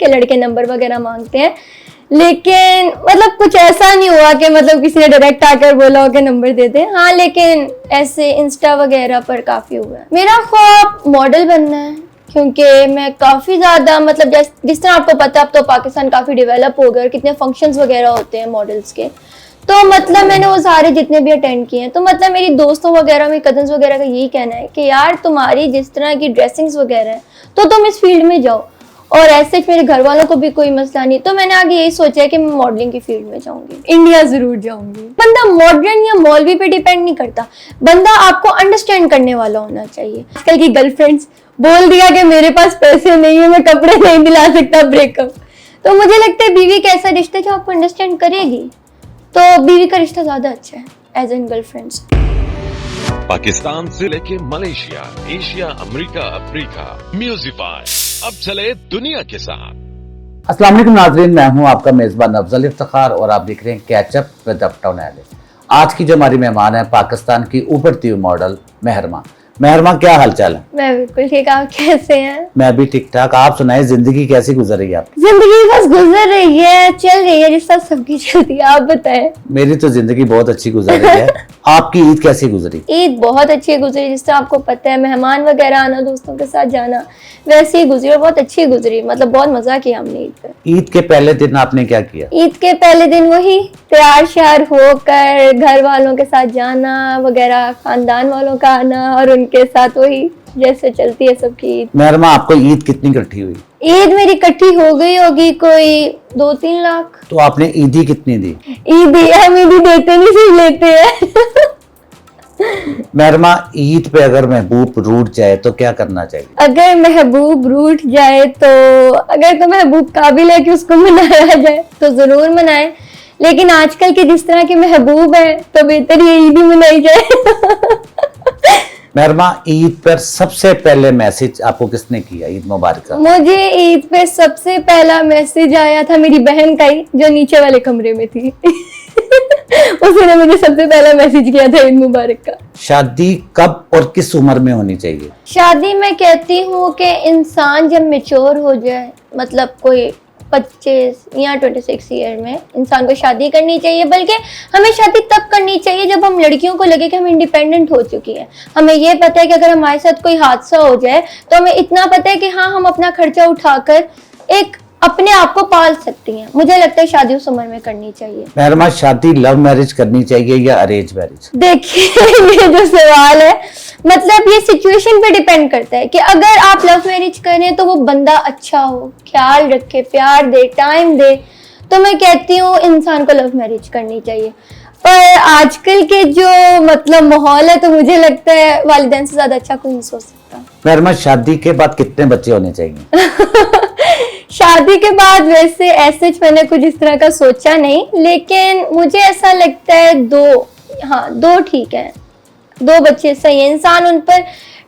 के लड़के नंबर वगैरह मांगते हैं, लेकिन मतलब कुछ ऐसा नहीं हुआ कि मतलब किसी ने डायरेक्ट आकर बोला हो कि नंबर दे दे। हाँ, लेकिन ऐसे इंस्टा वगैरह पर काफी हुआ है। मेरा ख्वाब मॉडल बनना है, क्योंकि मैं काफी ज्यादा मतलब जिस तरह आपको पता है अब तो पाकिस्तान काफी डेवलप हो गया और कितने फंक्शंस वगैरह होते हैं मॉडल्स के, तो मतलब मैंने वो सारे जितने भी अटेंड किए हैं, तो मतलब मेरी दोस्तों वगैरह में कजन्स वगैरह का यही कहना है कि यार तुम्हारी जिस तरह की ड्रेसिंग्स वगैरह है तो तुम इस फील्ड में जाओ। और ऐसे मेरे घर वालों को भी कोई मसला नहीं, तो मैंने आगे यही सोचा है कि मैं मॉडलिंग की फील्ड में जाऊंगी, इंडिया जरूर जाऊंगी। बंदा मॉडर्न या मौलवी पे डिपेंड नहीं करता, बंदा आपको अंडरस्टैंड करने वाला होना चाहिए। आजकल की गर्लफ्रेंड्स बोल दिया कि मेरे पास पैसे नहीं है, मैं कपड़े नहीं दिला सकता, ब्रेकअप। तो मुझे लगता है बीवी का ऐसा रिश्ता जो आपको अंडरस्टैंड करेगी, तो बीवी का रिश्ता ज्यादा अच्छा है एज एन गर्लफ्रेंड्स। पाकिस्तान से लेके मलेशिया, एशिया, अमेरिका, अफ्रीका, म्यूजिफाई अब चले दुनिया के साथ। अस्सलाम वालेकुम नाज़रीन, मैं हूं आपका मेज़बान अफजल इफ्तिखार और आप देख रहे हैं कैचअप विद अपटाउन एलिस। आज की जो हमारी मेहमान है पाकिस्तान की उभरती हुई मॉडल महरमा। महरमा, क्या हालचाल है? मैं बिल्कुल ठीक, आप कैसे हैं? मैं भी ठीक ठाक। आप सुनाए, जिंदगी कैसी गुजर रही है आपकी? जिंदगी बस गुजर रही है, चल रही है, जिस तरह सबकी चलती है। आप बताएं। मेरी तो जिंदगी बहुत अच्छी गुजर रही है। आपकी ईद कैसी गुजरी? ईद बहुत अच्छी गुजरी, जिस तरह आपको पता है मेहमान वगैरह आना, दोस्तों के साथ जाना, वैसे ही गुजरी और बहुत अच्छी गुजरी। मतलब बहुत मजा किया हमने ईद पे। ईद के पहले दिन आपने क्या किया? ईद के पहले दिन वही तैयार श्यार होकर घर वालों के साथ जाना वगैरह, खानदान वालों का आना और उनके साथ वही जैसे चलती है सबकी ईद। महरमा, आपको ईद कितनी इकट्ठी हुई? ईद मेरी इकट्ठी हो गई होगी कोई 2-3 लाख। तो आपने ईदी कितनी दी? ईदी हम ईदी देते नहीं, सिर्फ लेते हैं। महरमा, ईद पे अगर महबूब रूठ जाए तो क्या करना चाहिए? अगर महबूब रूठ जाए तो अगर तो महबूब काबिल है कि उसको मनाया जाए तो जरूर मनाए, लेकिन आजकल के जिस तरह के महबूब है तो बेहतर ये ईद ही मनाई जाए। महरमा, ईद पर सबसे पहले मैसेज आपको किसने किया? ईद मुबारक। मुझे ईद पे सबसे पहला मैसेज आया था मेरी बहन का ही, जो नीचे वाले कमरे में थी। उसने मुझे सबसे पहला मैसेज किया था ईद मुबारक का। शादी कब और किस उम्र में होनी चाहिए? शादी मैं कहती हूँ कि इंसान जब मेच्योर हो जाए, मतलब कोई 25 या 26 ईयर में इंसान को शादी करनी चाहिए। बल्कि हमें शादी तब करनी चाहिए जब हम लड़कियों को लगे कि हम इंडिपेंडेंट हो चुकी है। हमें ये पता है कि अगर हमारे साथ कोई हादसा हो जाए तो हमें इतना पता है कि हाँ, हम अपना खर्चा उठाकर एक अपने आप को पाल सकती हैं। मुझे लगता है शादी उस उम्र में करनी चाहिए। महरमा, शादी लव मैरिज करनी चाहिए या अरेंज मैरिज? देखिए, ये जो सवाल है, मतलब ये सिचुएशन पे डिपेंड करता है कि अगर आप लव मैरिज करें तो वो बंदा अच्छा हो, ख्याल रखे, प्यार दे, टाइम दे, तो मैं कहती हूँ इंसान को लव मैरिज करनी चाहिए। पर आजकल के जो मतलब माहौल है, तो मुझे लगता है वालिदैन से ज्यादा अच्छा कोई नहीं सोच सकता। महरमा, शादी के बाद कितने बच्चे होने चाहिए? शादी के बाद वैसे ऐसे मैंने कुछ इस तरह का सोचा नहीं, लेकिन मुझे ऐसा लगता है 2, हाँ 2 ठीक है। 2 बच्चे सही है, इंसान उन पर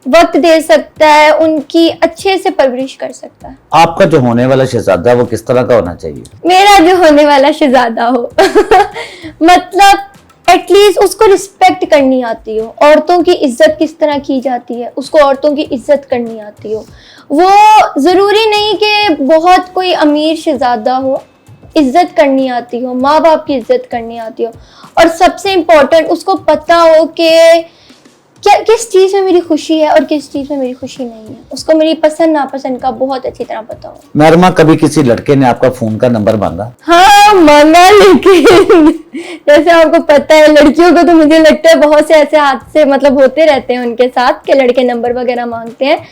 वक्त दे सकता है, उनकी अच्छे से परवरिश कर सकता है। आपका जो होने वाला शहजादा वो किस तरह का होना चाहिए? मेरा जो होने वाला शहजादा हो मतलब एटलीस्ट उसको रिस्पेक्ट करनी आती हो, औरतों की इज्जत किस तरह की जाती है उसको औरतों की इज्जत करनी आती हो। वो जरूरी नहीं कि बहुत कोई अमीर शहजादा हो, इज्जत करनी आती हो, माँ बाप की इज्जत करनी आती हो, और सबसे इम्पोर्टेंट उसको पता हो कि क्या किस चीज में मेरी खुशी है और किस चीज में मेरी खुशी नहीं है। उसको मेरी पसंद नापसंद का बहुत अच्छी तरह पता हो। महरमा, कभी किसी लड़के ने आपका फोन का नंबर मांगा? हाँ मांगा, लेकिन जैसे आपको पता है लड़कियों को तो मुझे लगता है बहुत से ऐसे हादसे मतलब होते रहते हैं उनके साथ कि लड़के नंबर वगैरह मांगते हैं,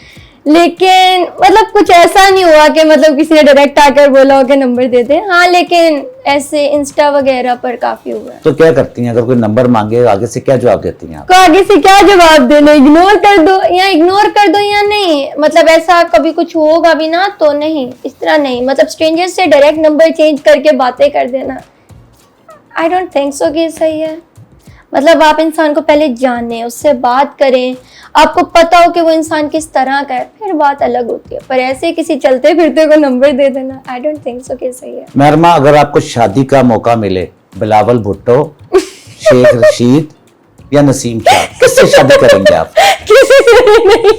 लेकिन मतलब कुछ ऐसा नहीं हुआ कि मतलब किसी ने डायरेक्ट आकर बोला हो कि नंबर दे दे। हाँ, लेकिन ऐसे इंस्टा वगैरह पर काफी हुआ है। तो क्या करती हैं अगर कोई नंबर मांगे, आगे से क्या जवाब देती हैं आप? तो आगे से क्या जवाब देना, इग्नोर कर दो या नहीं, मतलब ऐसा कभी कुछ होगा भी ना तो नहीं, इस तरह नहीं, मतलब स्ट्रेंजर से डायरेक्ट नंबर चेंज करके बातें कर देना, आई डोंट थिंक सो कि सही है। मतलब आप इंसान को पहले जाने, उससे बात करें, आपको पता हो कि वो इंसान किस तरह का है, फिर बात अलग होती है। पर ऐसे किसी चलते फिरते को नंबर दे देना, आई डोंट थिंक सो कि सही है। महरमा, अगर आपको शादी का मौका मिले बिलावल भुट्टो, शेख रशीद या नसीम शाह, किससे शादी करेंगे आप? किसी से नहीं,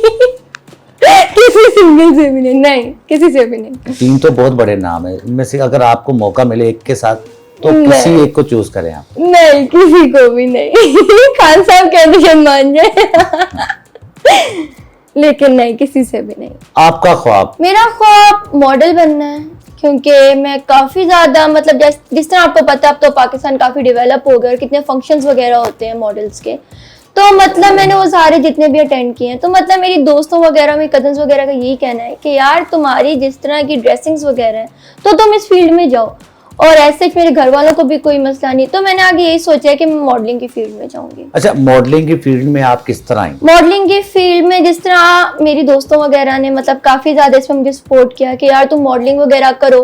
किसी किसी सिंगल से भी नहीं, नहीं किसी से भी नहीं। 3 तो बहुत बड़े नाम है, इनमें से अगर आपको मौका मिले एक के साथ तो नहीं। किसी एक को चूज करें आप। नहीं किसी को भी नहीं। खान साहब कंडीशन मान जाए। लेकिन नहीं किसी से भी नहीं। आपका ख्वाब? मेरा ख्वाब मॉडल बनना है, क्योंकि मैं काफी ज्यादा मतलब जिस तरह आपको पता है अब तो पाकिस्तान काफी डेवलप हो गया और कितने फंक्शंस वगैरह होते हैं मॉडल्स के, तो मतलब मैंने वो सारे जितने भी अटेंड किए हैं, तो मतलब मेरी दोस्तों वगैरह मेरी कजन्स वगैरह का यही कहना है कि यार तुम्हारी जिस तरह की ड्रेसिंग्स वगैरह है तो तुम इस फील्ड में जाओ। और ऐसे मेरे घर वालों को भी कोई मसला नहीं, तो मैंने आगे यही सोचा है कि मैं मॉडलिंग की फील्ड में जाऊंगी। अच्छा, मॉडलिंग की फील्ड में आप किस तरह आई? मॉडलिंग की फील्ड में जिस तरह मेरी दोस्तों वगैरह ने मतलब काफी ज्यादा इसमें मुझे सपोर्ट किया कि यार तुम मॉडलिंग वगैरह करो,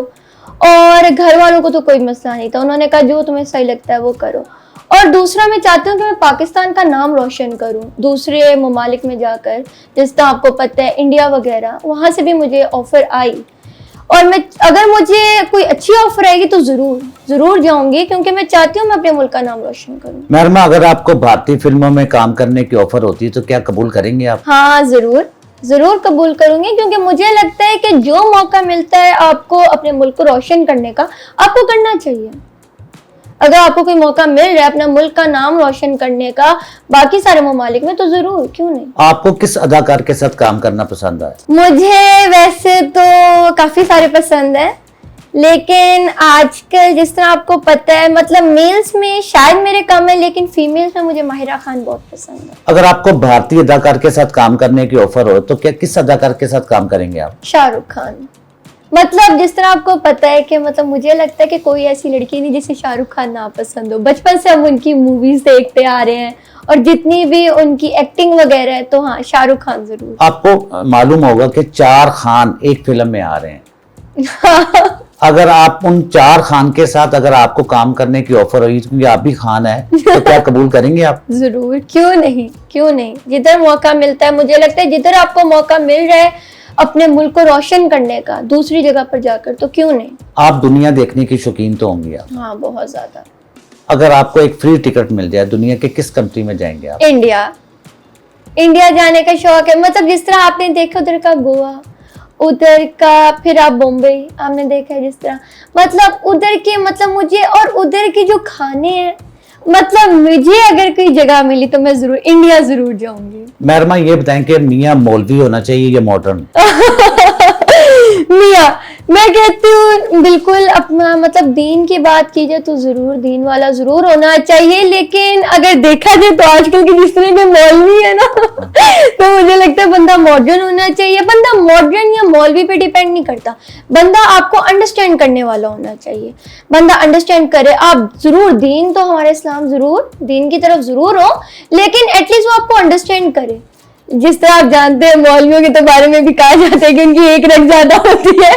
और घर वालों को तो कोई मसला नहीं था, उन्होंने कहा जो तुम्हें सही लगता है वो करो। और दूसरा मैं चाहती हूँ कि मैं पाकिस्तान का नाम रोशन करूँ दूसरे ममालिक में जाकर, जिस तरह आपको पता है इंडिया वगैरह, वहां से भी मुझे ऑफर आई, और मैं अगर मुझे कोई अच्छी ऑफर आएगी तो जरूर जाऊंगी, क्योंकि मैं चाहती हूँ मैं अपने मुल्क का नाम रोशन करूँ। महरमा, अगर आपको भारतीय फिल्मों में काम करने की ऑफर होती है तो क्या कबूल करेंगे आप? हाँ जरूर कबूल करूंगी, क्योंकि मुझे लगता है कि जो मौका मिलता है आपको अपने मुल्क को रोशन करने का, आपको करना चाहिए। अगर आपको कोई मौका मिल रहा है अपना मुल्क का नाम रोशन करने का बाकी सारे ममालिक में, तो जरूर, क्यों नहीं। आपको किस अदाकार के साथ काम करना पसंद है? मुझे वैसे तो काफी सारे पसंद है, लेकिन आजकल जिस तरह आपको पता है मतलब मेल्स में शायद मेरे कम है, लेकिन फीमेल्स में मुझे माहिरा खान बहुत पसंद है। अगर आपको भारतीय अदाकार के साथ काम करने की ऑफर हो तो क्या किस अदाकार के साथ काम करेंगे आप? शाहरुख खान। मतलब जिस तरह आपको पता है कि मतलब मुझे लगता है कि कोई ऐसी लड़की नहीं जिसे शाहरुख खान ना पसंद हो। बचपन से हम उनकी मूवीज देखते आ रहे हैं और जितनी भी उनकी एक्टिंग वगैरह है, तो हाँ शाहरुख खान जरूर। आपको मालूम होगा कि 4 खान एक फिल्म में आ रहे हैं। अगर आप उन 4 खान के साथ अगर आपको काम करने की ऑफर हुई, क्योंकि आप भी खान है, तो क्या कबूल करेंगे आप? जरूर, क्यों नहीं। जिधर मौका मिलता है, मुझे लगता है जिधर आपको मौका मिल रहा है अपने मुल्क को रोशन करने का दूसरी जगह पर जाकर, तो क्यों नहीं। आप दुनिया देखने की शौकीन तो होंगी आप? हाँ बहुत ज्यादा। अगर आपको एक फ्री टिकट मिल जाए दुनिया के किस कंट्री में जाएंगे आप? इंडिया जाने का शौक है। मतलब जिस तरह आपने देखा उधर का गोवा, उधर का फिर आप बॉम्बे आपने देखा है, जिस तरह मतलब उधर के मतलब मुझे, और उधर के जो खाने हैं, मतलब मुझे अगर कोई जगह मिली तो मैं इंडिया जरूर जाऊंगी। महरमा, ये बताएं कि मियां मौलवी होना चाहिए या मॉडर्न? मियां, मैं कहती हूँ बिल्कुल अपना मतलब दीन की बात की जाए तो जरूर दीन वाला जरूर होना चाहिए, लेकिन अगर देखा जाए तो आजकल की जिस तरह के मौलवी है ना, तो मुझे लगता है बंदा मॉडर्न होना चाहिए। बंदा मॉडर्न या मौलवी पे डिपेंड नहीं करता, बंदा आपको अंडरस्टैंड करने वाला होना चाहिए। बंदा अंडरस्टैंड करे। आप जरूर दीन तो हमारे इस्लाम जरूर दीन की तरफ जरूर हो, लेकिन एटलीस्ट वो आपको अंडरस्टैंड करे। जिस तरह आप जानते हैं मौलवियों के तो बारे में भी कहा जाता है कि उनकी एक रग ज्यादा होती है।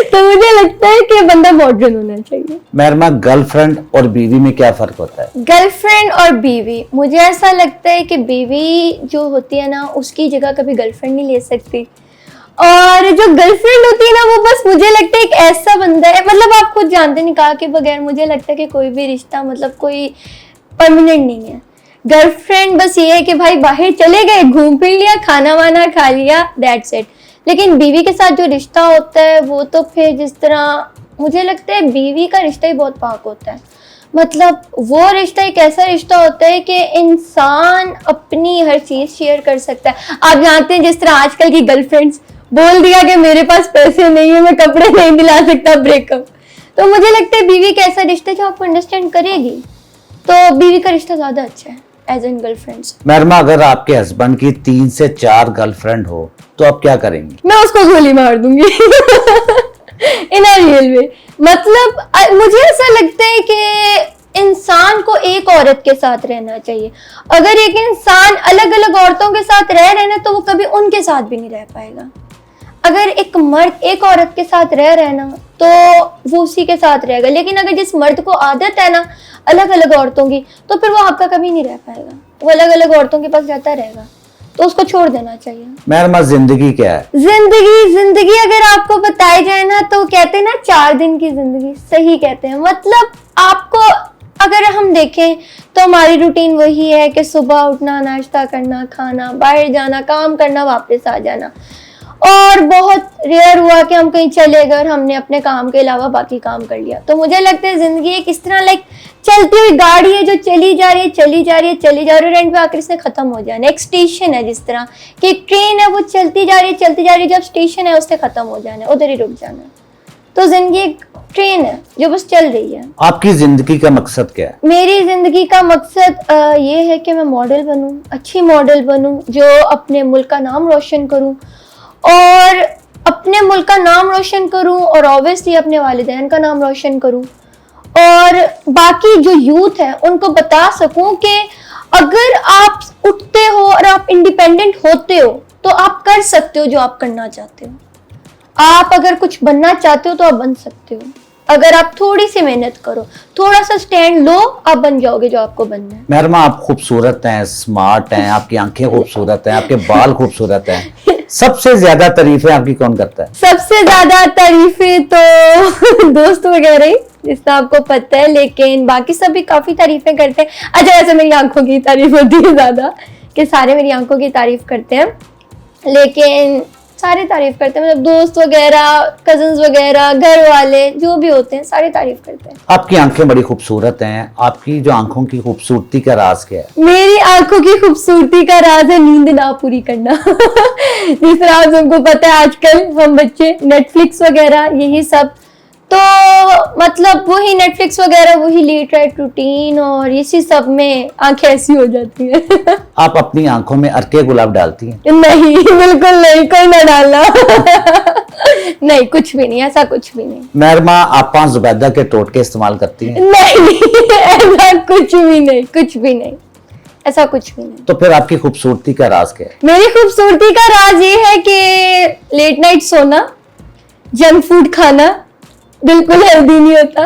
तो मुझे लगता है कि बंदा मॉडर्न होना चाहिए। महरमा, गर्लफ्रेंड और बीवी में क्या फर्क होता है? गर्लफ्रेंड और बीवी, मुझे ऐसा लगता है कि बीवी जो होती है ना उसकी जगह कभी गर्लफ्रेंड नहीं ले सकती, और जो गर्लफ्रेंड होती है ना वो बस मुझे लगता है एक ऐसा बंदा है, मतलब आप खुद जानते निकाह के बगैर मुझे लगता है कि कोई भी रिश्ता मतलब कोई परमानेंट नहीं है। गर्लफ्रेंड बस ये है कि भाई बाहर चले गए, घूम फिर लिया, खाना वाना खा लिया, दैट्स इट। लेकिन बीवी के साथ जो रिश्ता होता है वो तो फिर जिस तरह मुझे लगता है बीवी का रिश्ता ही बहुत पाक होता है। मतलब वो रिश्ता एक ऐसा रिश्ता होता है कि इंसान अपनी हर चीज शेयर कर सकता है। आप जानते हैं जिस तरह आजकल की गर्लफ्रेंड्स बोल दिया कि मेरे पास पैसे नहीं है, मैं कपड़े नहीं दिला सकता, ब्रेकअप। तो मुझे लगता है बीवी का ऐसा रिश्ता जो आपको अंडरस्टैंड करेगी, तो बीवी का रिश्ता ज्यादा अच्छा है एज एन गर्लफ्रेंड्स। महरमा, अगर आपके हस्बैंड की 3 से 4 गर्लफ्रेंड हो तो आप क्या करेंगी? मैं उसको गोली मार दूंगी। इन अ रियल वे। मतलब मुझे ऐसा लगता है कि इंसान को एक औरत के साथ रहना चाहिए। अगर एक इंसान अलग अलग औरतों के साथ रह रहे ना तो वो कभी उनके साथ भी नहीं रह पाएगा। अगर एक मर्द एक औरत के साथ रह रहे ना तो वो उसी के साथ रहेगा, लेकिन अगर जिस मर्द को आदत है ना अलग अलग औरतों की, तो फिर वो आपका कभी नहीं रह पाएगा, वो अलग अलग औरतों के पास जाता रहेगा, तो उसको छोड़ देना चाहिए। महरमा, जिंदगी क्या है? जिंदगी अगर आपको बताई जाए ना तो कहते हैं ना 4 दिन की जिंदगी, सही कहते हैं। मतलब आपको अगर हम देखें तो हमारी रूटीन वही है कि सुबह उठना, नाश्ता करना, खाना, बाहर जाना, काम करना, वापस आ जाना, और बहुत रेयर हुआ कि हम कहीं चले गए और हमने अपने काम के अलावा बाकी काम कर लिया। तो मुझे लगता है जिंदगी एक इस तरह लाइक चलती हुई गाड़ी है जो चली जा रही है चली जा रही है चली जा रही है, एंड पे आकर इसने खत्म हो जाना। एक स्टेशन है जिस तरह कि एक ट्रेन है वो चलती जा रही है चलती जा रही है, जब स्टेशन है उससे खत्म हो जाना है, उधर ही रुक जाना है। तो जिंदगी एक ट्रेन है जो बस चल रही है। आपकी जिंदगी का मकसद क्या है? मेरी जिंदगी का मकसद ये है कि मैं मॉडल बनूं, अच्छी मॉडल बनूं जो अपने मुल्क का नाम रोशन करूं और अपने मुल्क का नाम रोशन करूं और ऑब्वियसली अपने वालिदैन का नाम रोशन करूं और बाकी जो यूथ है उनको बता सकूं कि अगर आप उठते हो और आप इंडिपेंडेंट होते हो तो आप कर सकते हो जो आप करना चाहते हो। आप अगर कुछ बनना चाहते हो तो आप बन सकते हो। अगर आप थोड़ी सी मेहनत करो, थोड़ा सा स्टैंड लो, आप बन जाओगे जो आपको बनना है। मेहरमा, आप खूबसूरत हैं, स्मार्ट हैं, आपकी आंखें खूबसूरत हैं, आपके बाल खूबसूरत हैं। सबसे ज्यादा तारीफें आपकी कौन करता है? सबसे ज्यादा तारीफें तो दोस्त वगैरह ही, जिसका आपको पता है, लेकिन बाकी सब भी काफी तारीफें करते हैं। अच्छा, वैसे मेरी आंखों की तारीफ होती है ज्यादा कि सारे मेरी आंखों की तारीफ करते हैं, लेकिन सारे तारीफ करते हैं, मतलब दोस्त वगैरह, कजिन्स वगैरह, घर वाले जो भी होते हैं सारे तारीफ करते हैं। आपकी आंखें बड़ी खूबसूरत हैं। आपकी जो आंखों की खूबसूरती का राज क्या है? मेरी आंखों की खूबसूरती का राज है नींद ना पूरी करना। जिस तरह आप सबको पता है आजकल हम बच्चे नेटफ्लिक्स वगैरह यही सब, तो मतलब वही नेटफ्लिक्स वगैरह, वही लेट नाइट रूटीन और इसी सब में आंखें ऐसी हो जाती हैं। आप अपनी आंखों में अर्के गुलाब डालती हैं? नहीं, बिल्कुल नहीं, कोई ना डालना। नहीं, कुछ भी नहीं, ऐसा कुछ भी नहीं। मेहरमा, आप 5 जुबैदा के टोटके इस्तेमाल करती हैं? नहीं, ऐसा कुछ भी नहीं, कुछ भी नहीं, ऐसा कुछ भी नहीं। तो फिर आपकी खूबसूरती का राज क्या है? मेरी खूबसूरती का राज ये है कि लेट नाइट सोना, जंक फूड खाना बिल्कुल हेल्दी नहीं होता,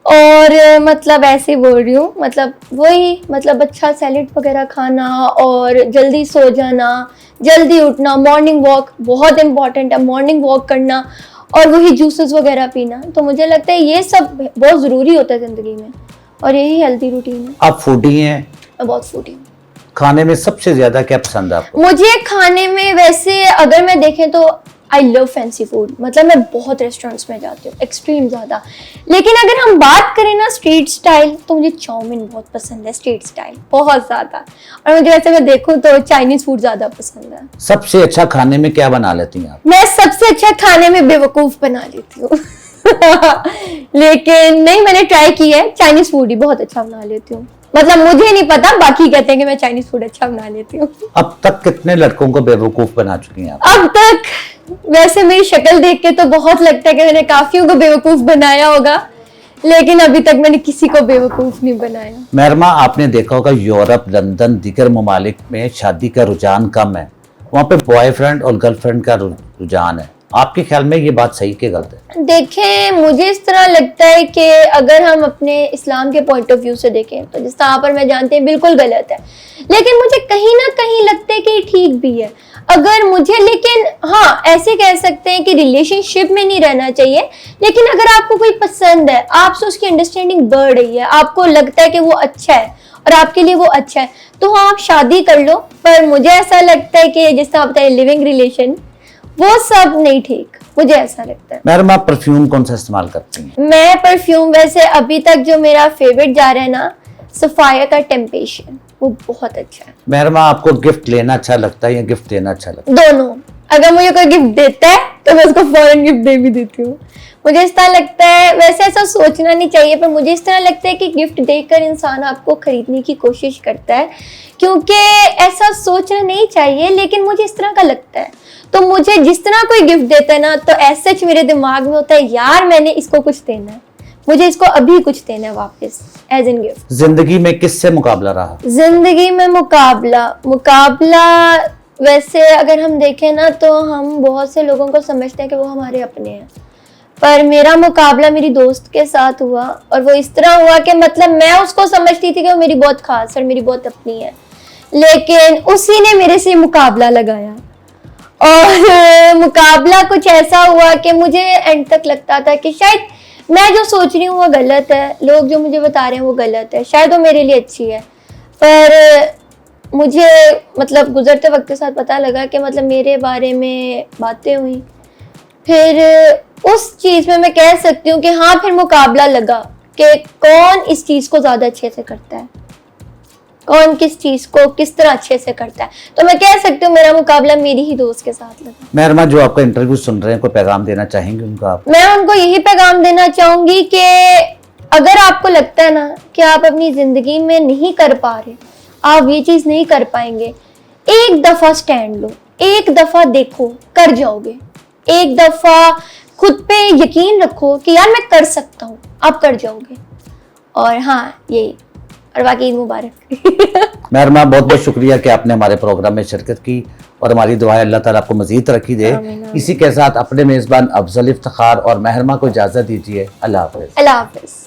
और मतलब ऐसे बोल रही हूँ, मतलब वही, मतलब अच्छा सैलेड वगैरह खाना और जल्दी सो जाना, जल्दी उठना, मॉर्निंग वॉक बहुत इंपॉर्टेंट है, मॉर्निंग वॉक करना और वही जूसेस वगैरह पीना। तो मुझे लगता है ये सब बहुत ज़रूरी होता है ज़िंदगी में और यही हेल्दी रूटीन है। आप फूडी हैं? मैं बहुत फूडी हूँ। खाने में सबसे ज्यादा क्या पसंद है आपको? मुझे खाने में वैसे अगर मैं देखें तो आई लव फैंसी फूड, मतलब मैं बहुत रेस्टोरेंट्स में जाती हूँ, एक्सट्रीम ज़्यादा। लेकिन अगर हम बात करें ना स्ट्रीट स्टाइल, तो मुझे चाउमीन बहुत पसंद है, स्ट्रीट स्टाइल बहुत ज़्यादा। और मुझे वैसे मैं देखूँ तो चाइनीज़ फूड ज़्यादा पसंद है। सबसे अच्छा खाने में क्या बना लेती हैं आप? मैं सबसे अच्छा खाने में बेवकूफ़ बना लेती हूँ। लेकिन नहीं, मैंने ट्राई किया है, चाइनीज़ फूड ही बहुत अच्छा बना लेती हूँ। मतलब मुझे नहीं पता, बाकी कहते हैं कि मैं चाइनीज फूड अच्छा बना लेती हूँ। अब तक कितने लड़कों को बेवकूफ बना चुकी हैं आप? अब तक वैसे मेरी शक्ल देख के तो बहुत लगता है कि मैंने काफियों को बेवकूफ बनाया होगा, लेकिन अभी तक मैंने किसी को बेवकूफ नहीं बनाया। मेहरमा, आपने देखा होगा यूरोप, लंदन, दीगर ममालिक में शादी का रुझान कम है, वहाँ पे बॉयफ्रेंड और गर्लफ्रेंड का रुझान है। आपके ख्याल में ये बात सही के गलत है? देखें, मुझे इस तरह लगता है कि अगर हम अपने इस्लाम के पॉइंट ऑफ व्यू से देखें तो जिस तरह पर मैं जानते हैं बिल्कुल गलत है, लेकिन मुझे कहीं ना कहीं लगता है कि ठीक भी है। अगर मुझे, लेकिन हाँ, ऐसे कह सकते हैं कि रिलेशनशिप में नहीं रहना चाहिए, लेकिन अगर आपको कोई पसंद है, आपसे उसकी अंडरस्टैंडिंग बढ़ रही है, आपको लगता है कि वो अच्छा है और आपके लिए वो अच्छा है, तो हाँ आप शादी कर लो। पर मुझे ऐसा लगता है कि जिस तरह आप बताए लिविंग रिलेशन, वो सब नहीं ठीक, मुझे ऐसा लगता है। मेहरमा, परफ्यूम कौन सा इस्तेमाल करती हैं? मैं परफ्यूम वैसे अभी तक जो मेरा फेवरेट जा रहा है ना, सफाया का टेम्पटेशन, वो बहुत अच्छा है। मेहरमा, आपको गिफ्ट लेना अच्छा लगता है या गिफ्ट देना अच्छा लगता है? दोनों। अगर मुझे कोई गिफ्ट देता है तो मैं उसको फौरन गिफ्ट दे भी देती हूँ। मुझे इस तरह लगता है, वैसे ऐसा सोचना नहीं चाहिए, पर मुझे इस तरह लगता है कि गिफ्ट देकर इंसान आपको खरीदने की कोशिश करता है, क्योंकि ऐसा सोचना नहीं चाहिए, लेकिन मुझे इस तरह का लगता है। तो मुझे जिस तरह कोई गिफ्ट देता है ना, तो ऐसा मेरे दिमाग में होता है, यार मैंने इसको कुछ देना है, मुझे इसको अभी कुछ देना है वापस, एज इन गिफ्ट। जिंदगी में किससे मुकाबला रहा? जिंदगी में मुकाबला वैसे अगर हम देखें ना, तो हम बहुत से लोगों को समझते हैं कि वो हमारे अपने हैं, पर मेरा मुकाबला मेरी दोस्त के साथ हुआ, और वो इस तरह हुआ कि मतलब मैं उसको समझती थी कि वो मेरी बहुत खास और मेरी बहुत अपनी है, लेकिन उसी ने मेरे से मुकाबला लगाया, और मुकाबला कुछ ऐसा हुआ कि मुझे एंड तक लगता था कि शायद मैं जो सोच रही हूँ वो गलत है, लोग जो मुझे बता रहे हैं वो गलत है, शायद वो मेरे लिए अच्छी है, पर मुझे मतलब गुजरते वक्त के साथ पता लगा कि मतलब मेरे बारे में बातें हुई, फिर उस चीज़ में मैं कह सकती हूँ कि हाँ फिर मुकाबला लगा कि कौन इस चीज़ को ज़्यादा अच्छे से करता है, कौन किस चीज़ को किस तरह अच्छे से करता है। तो मैं कह सकती हूँ मेरा मुकाबला मेरी ही दोस्त के साथ लगा। मेहरमा, जो आपका इंटरव्यू सुन रहे हैं, कोई पैगाम देना चाहेंगे उनका आप? मैं उनको यही पैगाम देना चाहूँगी कि अगर आपको लगता है ना कि आप अपनी ज़िंदगी में नहीं कर पा रहे, आप ये चीज़ नहीं कर पाएंगे, एक दफ़ा स्टैंड लो, एक दफ़ा देखो, कर जाओगे। एक दफ़ा खुद पे यकीन रखो कि यार मैं कर सकता हूँ, आप कर जाओगे। और हाँ यही, और बाकी ईद मुबारक। मेहरमा, बहुत बहुत शुक्रिया कि आपने हमारे प्रोग्राम में शिरकत की, और हमारी दुआ है अल्लाह ताला आपको मजीद तरक्की दे। इसी के साथ अपने मेज़बान अफजल इफ्तिखार और मेहरमा को इजाज़त दीजिए। अल्लाह हाफ़िज़। अल्लाह हाफ़िज़।